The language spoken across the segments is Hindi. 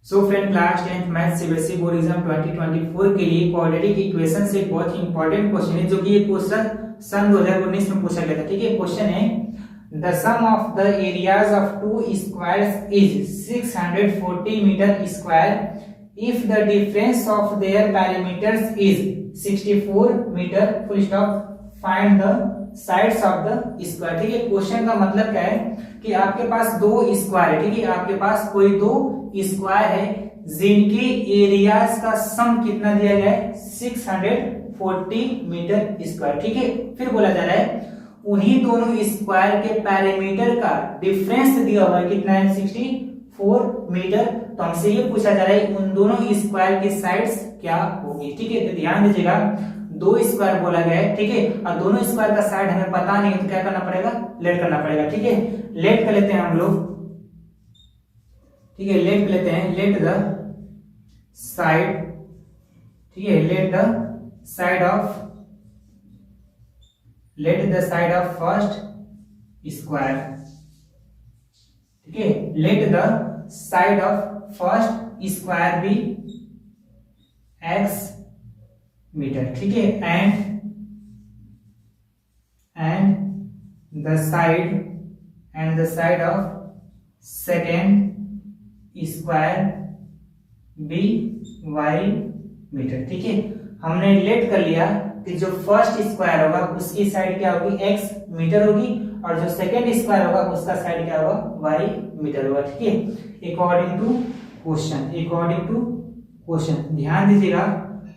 So friend, class 10th math CBSE board exam 2024 के लिए क्वाड्रेटिक इक्वेशन से एक बहुत ही इंपॉर्टेंट क्वेश्चन है जो कि ये क्वेश्चन सन 2019 में पूछा गया था। ठीक है, क्वेश्चन है the sum of the areas of two squares is 640 metre square if the difference of their parameters is 64 metre full stop find the sides of the square. ठीक है, क्वेश्चन का मतलब क्या है कि आपके पास दो स्क्वायर है। ठीक है, आपके पास कोई दो स्क्वायर है जिनके एरियाज का सम कितना दिया गया है 640 मीटर स्क्वायर। ठीक है, फिर बोला जा रहा है उन्हीं दोनों स्क्वायर के पैरामीटर का डिफरेंस दिया हुआ है कितना है 64 मीटर। तो हमसे ये पूछा जा रहा है उन दोनों स्क्वायर की साइड्स क्या होगी। ठीक है, तो ध्यान दीजिएगा दो स्क्वायर बोला गया है। ठीक है, और दोनों स्क्वायर का साइड हमें पता नहीं है तो क्या करना पड़ेगा, लेट करना पड़ेगा। ठीक है, लेट कर लेते हैं हम लोग। ठीक है, लेट लेते हैं, लेट द साइड। ठीक है, let the side of first square. ठीक है, let the side of first square be x metre. ठीक है, and the side of second square be y metre. ठीक है, हमने लेट कर लिया कि जो फर्स्ट स्क्वायर होगा उसकी साइड क्या होगी x मीटर होगी और जो सेकेंड स्क्वायर होगा उसका साइड क्या होगा y मीटर होगा। ठीक है, अकॉर्डिंग टू क्वेश्चन ध्यान दीजिएगा।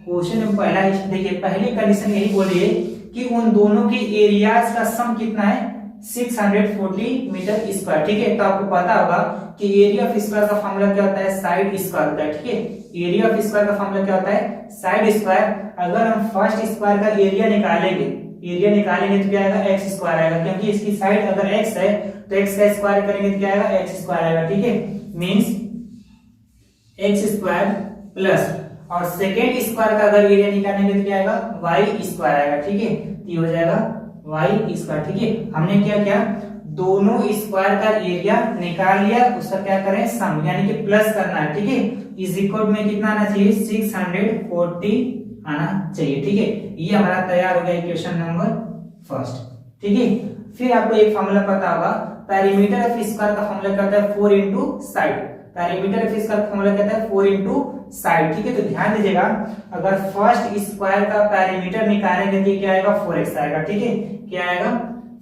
क्वेश्चन में पहला देखिए, पहली कंडीशन यही बोली है कि उन दोनों के एरियाज का सम कितना है 640 मीटर स्क्वायर। ठीक है, तो आपको पता होगा कि एरिया ऑफ स्क्वायर का फॉर्मूला क्या होता है, साइड स्क्वायर होता है। ठीक है, एरिया ऑफ स्क्वायर का फॉर्मूला क्या होता है, साइड स्क्वायर। अगर हम फर्स्ट स्क्वायर का एरिया निकालेंगे तो क्या आएगा, एक्स स्क्वायर आएगा, क्योंकि इसकी साइड अगर एक्स है तो एक्स का स्क्वायर करेंगे तो क्या आएगा, एक्स स्क्वायर आएगा। ठीक है, मींस एक्स स्क्वायर प्लस और सेकेंड स्क्वायर का अगर एरिया निकालेंगे तो क्या आएगा, वाई स्क्वायर आएगा। ठीक है, तो ये हो जाएगा वाई स्क्वायर। ठीक है, हमने क्या किया, दोनों स्क्वायर का एरिया निकाल लिया, उसका क्या करें, सम यानी कि प्लस करना है। ठीक है, इज इक्वल में कितना आना चाहिए, 640 आना चाहिए। ठीक है, ये हमारा तैयार हो गया इक्वेशन नंबर फर्स्ट। ठीक है, फिर आपको एक फॉर्मूला पता होगा, पेरीमीटर ऑफ स्क्वायर का फॉर्मूला क्या होता है, 4 into side. Perimeter of square का फॉर्मूला क्या होता है, 4 इंटू साइड। ठीक है, तो ध्यान दीजिएगा अगर फर्स्ट स्क्वायर का पेरीमीटर निकालेंगे तो क्या आएगा, 4x आएगा। ठीक है, क्या आएगा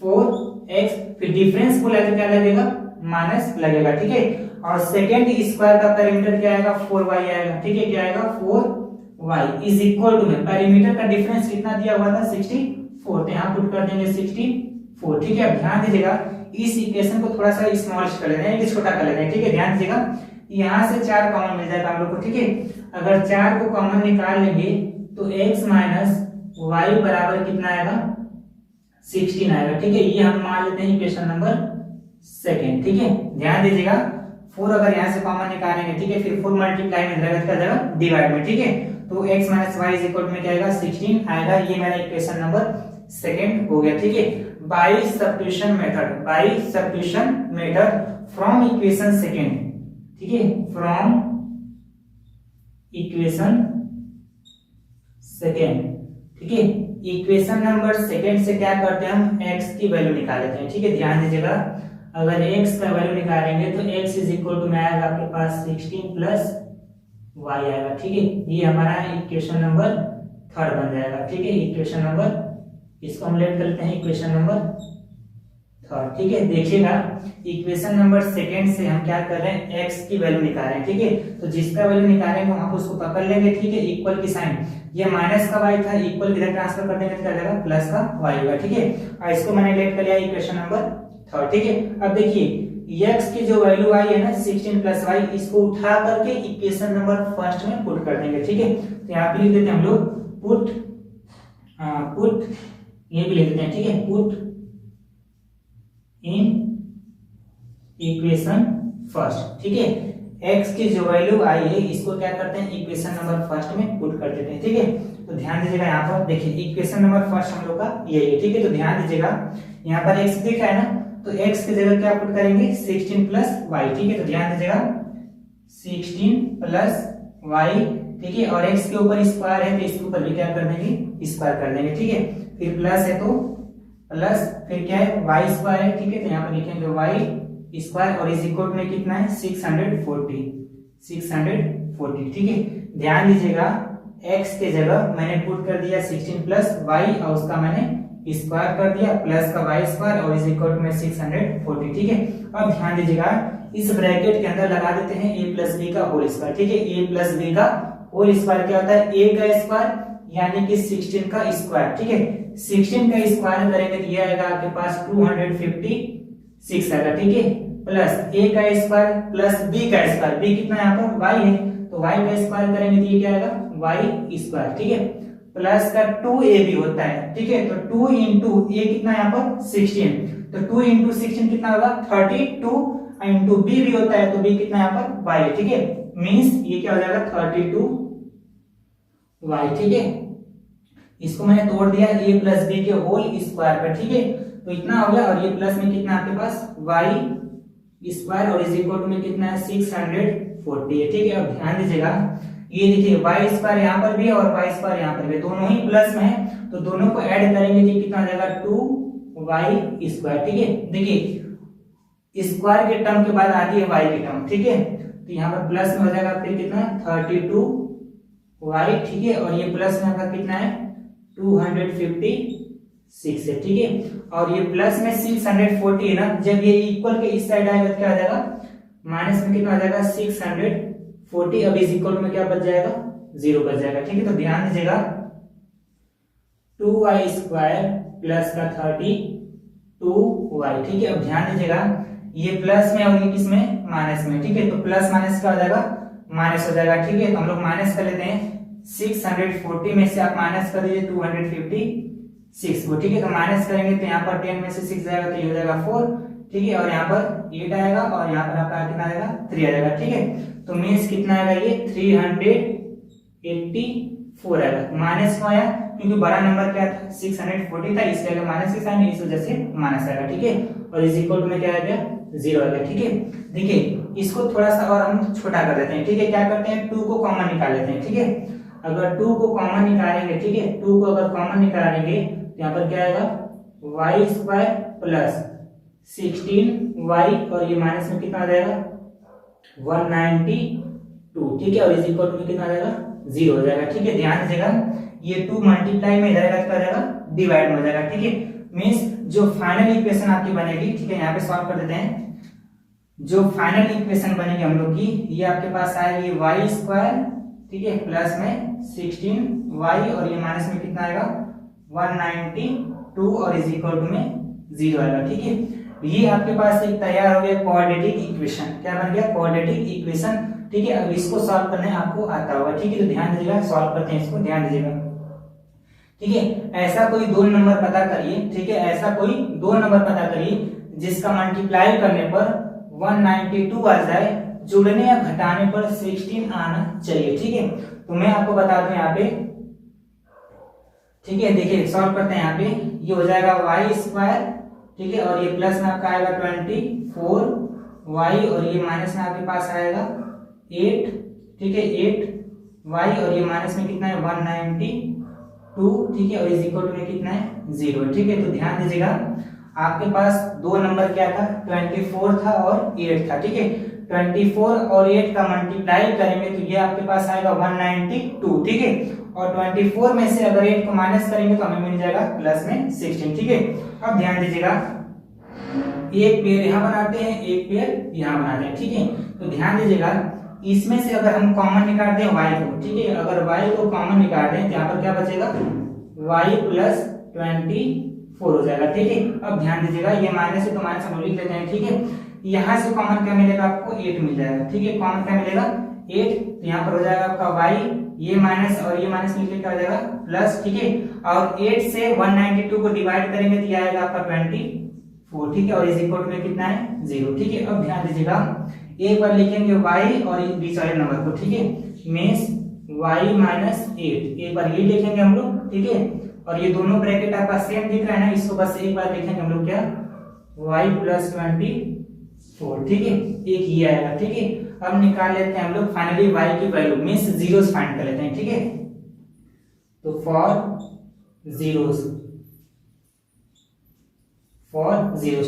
4x, फिर डिफरेंस बोला तो क्या लगेगा, माइनस लगेगा। ठीक है, और सेकेंड स्क्वायर का पेरीमीटर क्या आएगा, 4y आएगा। ठीक है, क्या आएगा 4y इज इक्वल टू में पेरीमीटर का डिफरेंस कितना दिया हुआ था 64, तो यहाँ पुट कर देंगे 64। ठीक है, अब ध्यान दीजिएगा इस इक्वेशन को थोड़ा सा स्मॉल कर लेते हैं, छोटा कर लेते हैं। ठीक है, ध्यान दीजिएगा यहाँ से 4 कॉमन मिल जाएगा हम लोग को। ठीक है, अगर 4 को कॉमन निकाल लेंगे तो x माइनस वाई बराबर कितना आएगा, 16 आएगा। ठीक है, ये हम मान लेते हैं इक्वेशन नंबर सेकेंड। ठीक है, ध्यान दीजिएगा 4 अगर यहाँ से कॉमन निकालेंगे, ठीक है, फिर 4 मल्टीप्लाई में रहेगा क्या जाएगा, डिवाइड में। ठीक है, तो x minus y is equal में क्या आएगा, 16 आएगा। ये मेरा इक्वेशन नंबर सेकेंड हो गया। ठीक है, by substitution method from equation second. ठीक है, फ्रॉम इक्वेशन सेकेंड। ठीक है, इक्वेशन नंबर सेकेंड से क्या करते हैं, हम x की वैल्यू निकाल लेते हैं। ठीक है, ध्यान दीजिएगा अगर x का वैल्यू निकालेंगे तो x इज इक्वल टू में आएगा आपके पास 16 प्लस y आएगा। ठीक है, ये हमारा इक्वेशन नंबर थर्ड बन जाएगा। ठीक है, इक्वेशन नंबर, इसको हम लेट करते हैं इक्वेशन नंबर थर्ड। ठीक है, देखिएगा इक्वेशन नंबर सेकेंड से हम क्या कर रहे हैं, x की वैल्यू निकाल रहे हैं। ठीक है, तो जिसका वैल्यू निकालेंगे वहां पर उसको पकड़ लेंगे। ठीक है, इक्वल की साइन, ये माइनस का y था, इक्वल इधर ट्रांसफर कर देंगे तो क्या जाएगा, प्लस का y होगा। ठीक है, और इसको मैंने लेट कर लिया इक्वेशन नंबर थर्ड। ठीक है, अब देखिए x की जो वैल्यू आई है ना 16 प्लस y, इसको उठा करके इक्वेशन नंबर फर्स्ट में पुट कर देंगे। ठीक है, तो यहाँ पे लिख देते हैं हम लोग पुट ये भी लिख देते हैं। ठीक है, पुट इन इक्वेशन फर्स्ट। ठीक है, x की जो वैल्यू आई है इसको क्या करते हैं, इक्वेशन नंबर फर्स्ट में पुट कर देते हैं। ठीक है, तो ध्यान दीजिएगा यहाँ पर देखिए इक्वेशन नंबर फर्स्ट हम लोग का यही है। ठीक है, तो ध्यान दीजिएगा यहाँ पर x दिख रहा है ना, तो x की जगह क्या पुट करेंगे 16 प्लस y। ठीक है, तो ध्यान दीजिएगा 16 प्लस वाई, ठीक है, और x के ऊपर स्क्वायर है तो इसके ऊपर भी क्या कर देंगे, स्क्वायर कर देंगे, ठीक है। फिर प्लस है तो प्लस, फिर क्या है वाई स्क्वायर है, ठीक है, तो यहाँ पर लिखेंगे वाई स्क्वायर और इज इक्वल में कितना है 640, ठीक है। ध्यान दीजिएगा x के जगह मैंने पुट कर दिया 16 प्लस वाई और उसका मैंने स्क्वायर कर दिया प्लस का वाई स्क्वायर और इज इक्वल में 640, ठीक है। अब ध्यान दीजिएगा इस ब्रैकेट के अंदर लगा देते हैं a प्लस बी का होल स्क्वायर, ठीक है। a प्लस बी का होल स्क्वायर क्या होता है, a का स्क्वायर यानी कि 16 का स्क्वायर, ठीक है। 16 का स्क्वायर करेंगे तो ये आएगा आपके पास 256 आएगा, ठीक है, प्लस a का स्क्वायर प्लस b का स्क्वायर, b कितना है यहाँ पर y है तो y का स्क्वायर करेंगे तो ये क्या आएगा y स्क्वायर, ठीक है, प्लस का 2ab होता है, ठीक है, तो 2 इंटू a कितना है यहाँ पर 16, तो 2 इंटू 16 कितना होगा 32 इंटू b भी होता है तो b कितना यहाँ पर y है, ठीक है, मींस ये क्या हो जाएगा 32y, ठीक है। इसको मैंने तोड़ दिया a प्लस बी के होल स्क्वायर पर, ठीक है, तो इतना हो गया और ये प्लस में कितना आपके पास y स्क्वायर और इज इक्वल में कितना है 640 है, ठीक है। अब ध्यान दीजिएगा ये देखिए y स्क्वायर यहाँ पर भी है और y स्क्वायर यहाँ पर भी, दोनों ही प्लस में है तो दोनों को ऐड करेंगे तो कितना आ जाएगा 2y स्क्वायर, ठीक है। देखिए स्क्वायर के टर्म के बाद आती है y की टर्म, ठीक है, तो यहाँ पर प्लस में हो जाएगा फिर कितना 32y, ठीक है, और ये प्लस में आपका कितना है 256 है, ठीक है, और ये प्लस में 640 है ना, जब ये इक्वल के इस साइड आएगा तो क्या आ जाएगा माइनस में कितना आ जाएगा 640, अब इस इक्वल में क्या बच जाएगा 0 बच जाएगा, ठीक है। तो ध्यान दीजिएगा 2y स्क्वायर प्लस का 32y, ठीक है। अब ध्यान दीजिएगा ये प्लस में और ये किस में माइनस में, ठीक है, तो प्लस माइनस क्या हो जाएगा माइनस हो जाएगा, ठीक है, तो हम लोग माइनस कर लेते हैं 640 में से आप माइनस कर दीजिए 256 को, ठीक है, तो माइनस करेंगे तो यहाँ पर 10 में से 6 जाएगा तो ये हो जाएगा 4, ठीक है, और यहाँ पर 8 आएगा और यहाँ पर आपका कितना आएगा 3 आ जाएगा, ठीक है, तो मीन्स कितना आएगा ये 384 आएगा, माइनस क्यों आया क्योंकि बड़ा नंबर क्या था 640 था, इसलिए अगर माइनस के साइन इस वजह से माइनस आएगा, ठीक है, और इज इक्वल में क्या आ गया 0 आ गया, ठीक है। देखिए इसको थोड़ा सा और हम छोटा कर देते हैं, ठीक है, क्या करते हैं 2 को कॉमन निकाल लेते हैं, ठीक है, अगर 2 को कॉमन निकालेंगे, ठीक है, 2 को अगर कॉमन निकालेंगे तो यहाँ पर क्या आएगा वाई स्क्वायर प्लस 16y और ये माइनस में कितना आ जाएगा 192, ठीक है, और इज इक्वल टू कितना आ जाएगा 0 हो जाएगा, ठीक है। ध्यान दीजिएगा ये 2 मल्टीप्लाई में इधर क्या जाएगा डिवाइड में हो जाएगा, ठीक है, मींस जो फाइनल इक्वेशन आपकी बनेगी, ठीक है, यहाँ पे सॉल्व कर देते हैं, जो फाइनल इक्वेशन बनेगी हम लोग की ये आपके पास आएगी वाई स्क्वायर, ठीक है, प्लस में 16y और ये माइनस में कितना आएगा 192 और इज इक्वल टू में 0 आएगा, ठीक है। ये आपके पास एक तैयार हो गया क्वाड्रेटिक इक्वेशन, क्या बन गया क्वाड्रेटिक इक्वेशन, ठीक है। अब इसको सॉल्व करने आपको आता होगा, ठीक है, तो ध्यान दीजिएगा सॉल्व करते हैं इसको, ध्यान दीजिएगा, ठीक है। ऐसा कोई दो नंबर पता करिए, ठीक है, ऐसा कोई दो नंबर पता करिए जिसका मल्टीप्लाई करने पर 192 आ जाए, जुड़ने या घटाने पर 16 आना चाहिए, ठीक है। तो मैं आपको बता दूं यहाँ पे, ठीक है, देखिए सॉल्व करते हैं, यहाँ पे ये हो जाएगा वाई स्क्वायर, ठीक है, और ये प्लस में आपका आएगा 24y और ये माइनस में आपके पास आएगा 8, ठीक है, 8y और ये माइनस में कितना है 192, ठीक है, और इज इक्वल में कितना है 0, ठीक है। तो ध्यान दीजिएगा आपके पास दो नंबर क्या था 24 था और 8 था, ठीक है, 24 और 8 का मल्टीप्लाई करेंगे तो ये आपके पास आएगा 192, ठीक है, और 24 में से अगर 8 को माइनस करेंगे तो हमें मिल जाएगा प्लस में 16, ठीक है। अब ध्यान दीजिएगा एक पेयर यहाँ बनाते हैं, एक पेयर यहाँ बनाते हैं, ठीक है। तो ध्यान दीजिएगा इसमें से अगर हम कॉमन निकालते हैं y को, ठीक है, अगर y को कॉमन निकालते हैं तो यहाँ पर क्या बचेगा y प्लस 24 हो जाएगा, ठीक है। अब ध्यान दीजिएगा ये माइनस है तो माइनस हम लिख लेते हैं, ठीक है, यहाँ से कॉमन क्या मिलेगा आपको 8 मिल जाएगा, ठीक है, कॉमन क्या मिलेगा 8, तो यहाँ पर हो जाएगा आपका y, ये माइनस और ये माइनस मिलकर क्या हो जाएगा प्लस, ठीक है, और 8 से 192 को डिवाइड करेंगे तो ये आएगा आपका 24, ठीक है, और इज इक्वल में कितना है 0, ठीक है। अब ध्यान दीजिएगा एक बार लिखेंगे y और बीच वाले नंबर को, ठीक है, मींस y माइनस 8, एक बार ये लिखेंगे हम लोग, ठीक है, और ये दोनों ब्रैकेट आपका सेम दिख रहा है ना, इसको बस एक बार लिखेंगे हम लोग क्या y प्लस 24, ठीक है, एक ये आएगा, ठीक है। अब निकाल लेते हैं हम लोग फाइनली y की वैल्यू, मींस जीरोस फाइंड कर लेते हैं, ठीक है। तो फॉर जीरोस,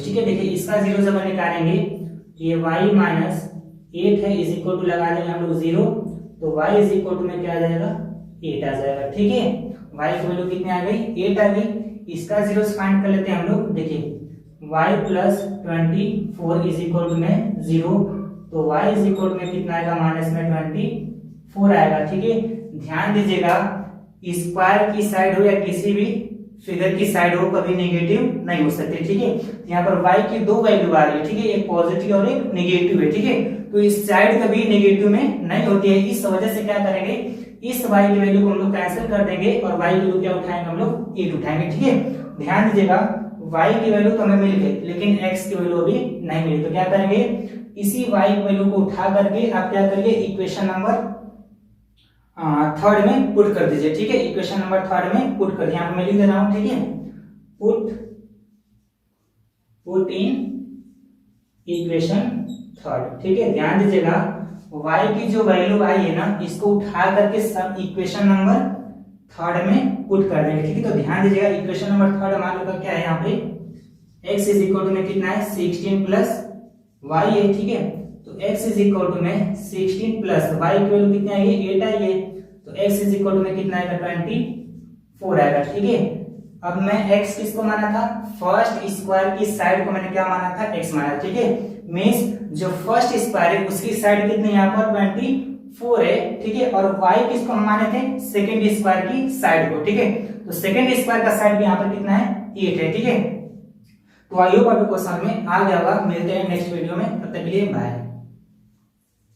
ठीक है। देखिए इसका जीरो जब हम निकालेंगे, ये y माइनस 8 है इज इक्वल टू लगा देंगे हम लोग 0, तो y इज इक्वल टू में क्या आ जाएगा 8 आ जाएगा, ठीक है। y की वैल्यू कितनी आ गई 8 आ गई। इसका जीरो फाइंड कर लेते हैं हम लोग। देखिए y plus 24 is equal to में 0, तो y इज इक्वल टू में कितना आएगा माइनस में 24 आएगा, ठीक है। ध्यान दीजिएगा स्क्वायर की साइड हो या किसी भी फिगर की साइड हो कभी नेगेटिव नहीं हो सकते, ठीक है। यहाँ पर y की दो वैल्यू आ रही है, ठीक है, एक पॉजिटिव और एक नेगेटिव है, ठीक है। तो इस साइड कभी नेगेटिव में नहीं होती है, इस वजह से क्या करेंगे, इस y की वैल्यू को हम लोग कैंसिल कर देंगे और y की वैल्यू क्या उठाएंगे हम लोग 8 उठाएंगे, ठीक है। ध्यान दीजिएगा y की वैल्यू तो हमें मिल गई, लेकिन x की वैल्यू अभी नहीं मिली, तो क्या करेंगे इसी y की वैल्यू को उठा करके आप क्या करेंगे इक्वेशन नंबर थर्ड में पुट कर दीजिए, ठीक है। इक्वेशन नंबर थर्ड में पुट कर, यहाँ पे मैं लिख दे रहा हूं, ठीक है। पुट इन इक्वेशन थर्ड, ठीक है। ध्यान दीजिएगा y की जो वैल्यू आई है ना, इसको उठा करके सब इक्वेशन नंबर थर्ड में पुट कर देंगे, ठीक है। तो ध्यान दीजिएगा इक्वेशन नंबर थर्ड मान लो क्या है यहाँ पे x इज इक्वल टू में कितना है 16 प्लस y है, ठीक है। तो x इज इक्वल टू में 16 प्लस y की वैल्यू कितनी आएगी 8 आई है, तो x इज इक्वल टू में कितना आएगा 24 आएगा, ठीक है। अब मैं x किसको माना था, फर्स्ट स्क्वायर की साइड को मैंने क्या माना था x माना, ठीक है। मींस जो फर्स्ट स्क्वायर है उसकी साइड कितनी यहाँ पर 24 है, ठीक है। और y किसको हम माने थे सेकंड स्क्वायर की साइड को, ठीक है। तो सेकंड स्क्वायर का साइड भी यहाँ पर कितना है 8 है, ठीक है। तो आई होप आपको समझ में आ गया होगा। मिलते हैं नेक्स्ट वीडियो में, तब तक के लिए बाय।